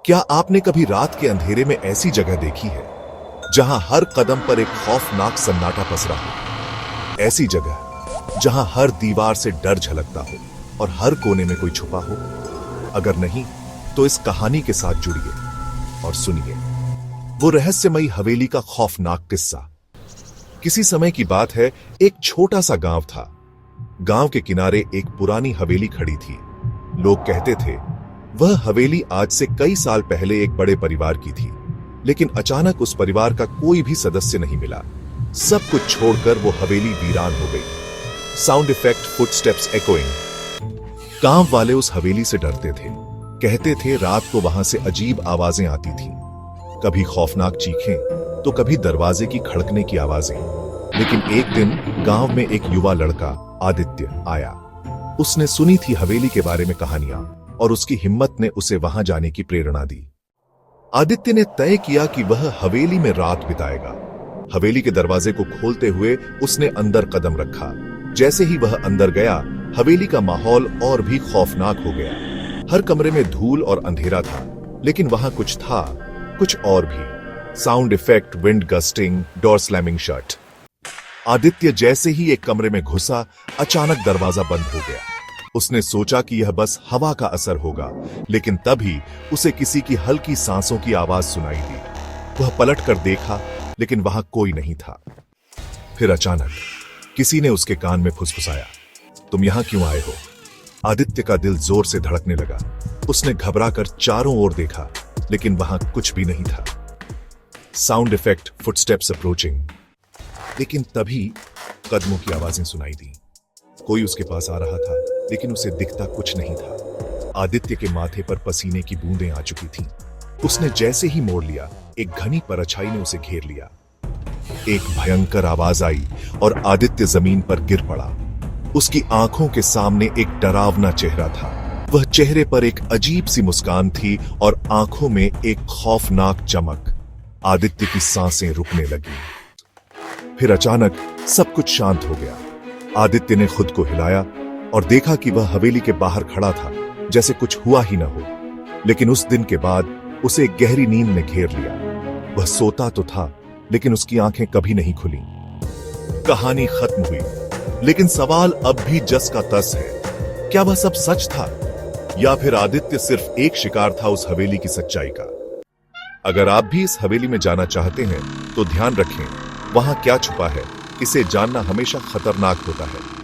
क्या आपने कभी रात के अंधेरे में ऐसी जगह देखी है जहां हर कदम पर एक खौफनाक सन्नाटा पसरा हो? ऐसी जगह जहां हर दीवार से डर झलकता हो और हर कोने में कोई छुपा हो? अगर नहीं तो इस कहानी के साथ जुड़िए और सुनिए वो रहस्यमयी हवेली का खौफनाक किस्सा। किसी समय की बात है, एक छोटा सा गांव था। गांव के किनारे एक पुरानी हवेली खड़ी थी। लोग कहते थे वह हवेली आज से कई साल पहले एक बड़े परिवार की थी, लेकिन अचानक उस परिवार का कोई भी सदस्य नहीं मिला। सब कुछ छोड़कर वो हवेली वीरान हो गई। Sound effect, footsteps echoing. गांव वाले उस हवेली से डरते थे। कहते थे रात को वहां से अजीब आवाजें आती थीं, कभी खौफनाक चीखें तो कभी दरवाजे की खड़कने की आवाजें। लेकिन एक दिन गांव में एक युवा लड़का आदित्य आया। उसने सुनी थी हवेली के बारे में कहानियां और उसकी हिम्मत ने उसे वहां जाने की प्रेरणा दी। आदित्य ने तय किया कि वह हवेली में रात बिताएगा। हवेली के दरवाजे को खोलते हुए उसने अंदर कदम रखा। जैसे ही वह अंदर गया, हवेली का माहौल और भी खौफनाक हो गया। हर कमरे में धूल और अंधेरा था, लेकिन वहां कुछ था, कुछ और भी। Sound effect, wind gusting, door slamming shut. Aditya जैसे ही एक कमरे में घुसा, अचानक दरवाजा बंद हो गया। उसने सोचा कि यह बस हवा का असर होगा, लेकिन तभी उसे किसी की हल्की सांसों की आवाज सुनाई दी। वह पलट कर देखा, लेकिन वहां कोई नहीं था। फिर अचानक किसी ने उसके कान में फुसफुसाया, तुम यहां क्यों आए हो? आदित्य का दिल जोर से धड़कने लगा। उसने घबराकर चारों ओर देखा, लेकिन वहां कुछ भी नहीं था। Sound effect, footsteps approaching. लेकिन तभी कदमों की आवाजें सुनाई दी। कोई उसके पास आ रहा था, लेकिन उसे दिखता कुछ नहीं था। आदित्य के माथे पर पसीने की बूंदें आ चुकी थीं। उसने जैसे ही मोड़ लिया, एक घनी परछाई ने उसे घेर लिया। एक भयंकर आवाज आई और आदित्य जमीन पर गिर पड़ा। उसकी आंखों के सामने एक डरावना चेहरा था। वह चेहरे पर एक अजीब सी मुस्कान थी और आंखों में एक खौफनाक चमक। आदित्य की सांसें रुकने लगी। फिर अचानक सब कुछ शांत हो गया। आदित्य ने खुद को हिलाया और देखा कि वह हवेली के बाहर खड़ा था, जैसे कुछ हुआ ही न हो। लेकिन उस दिन के बाद उसे एक गहरी नींद ने घेर लिया। वह सोता तो था, लेकिन उसकी आंखें कभी नहीं खुली। कहानी खत्म हुई, लेकिन सवाल अब भी जस का तस है। क्या वह सब सच था, या फिर आदित्य सिर्फ एक शिकार था उस हवेली की सच्चाई का? अगर आप भी इस हवेली में जाना चाहते हैं तो ध्यान रखें, वहां क्या छुपा है, इसे जानना हमेशा खतरनाक होता है।